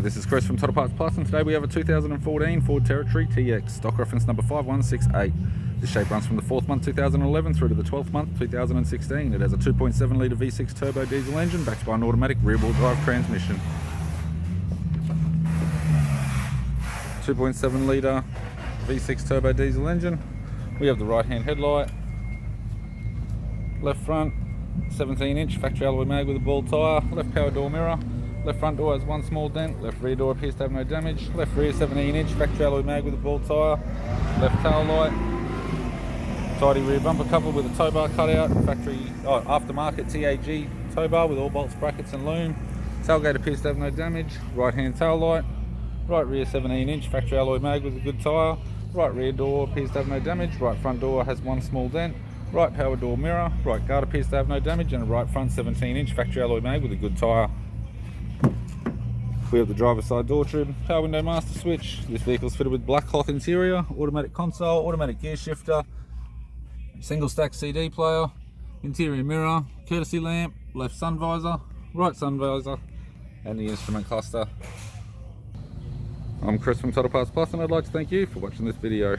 This is Chris from Total Parts Plus, and today we have a 2014 Ford Territory TX, stock reference number 5168. This shape runs from the 4th month 2011 through to the 12th month 2016. It has a 2.7 litre V6 turbo diesel engine backed by an automatic rear-wheel drive transmission. 2.7 litre V6 turbo diesel engine. We have the right hand headlight, left front 17-inch factory alloy mag with a ball tyre, left power door mirror. Left front door has one small dent, left rear door appears to have no damage, left rear 17-inch factory alloy mag with a ball tyre, left tail light, tidy rear bumper cover with a tow bar cutout, aftermarket TAG tow bar with all bolts, brackets and loom. Tailgate appears to have no damage, right hand tail light, right rear 17-inch factory alloy mag with a good tyre, right rear door appears to have no damage, right front door has one small dent, right power door mirror, right guard appears to have no damage, and a right front 17-inch factory alloy mag with a good tyre. We have the driver's side door trim, power window master switch. This vehicle is fitted with black cloth interior, automatic console, automatic gear shifter, single stack CD player, interior mirror, courtesy lamp, left sun visor, right sun visor, and the instrument cluster. I'm Chris from Total Parts Plus, and I'd like to thank you for watching this video.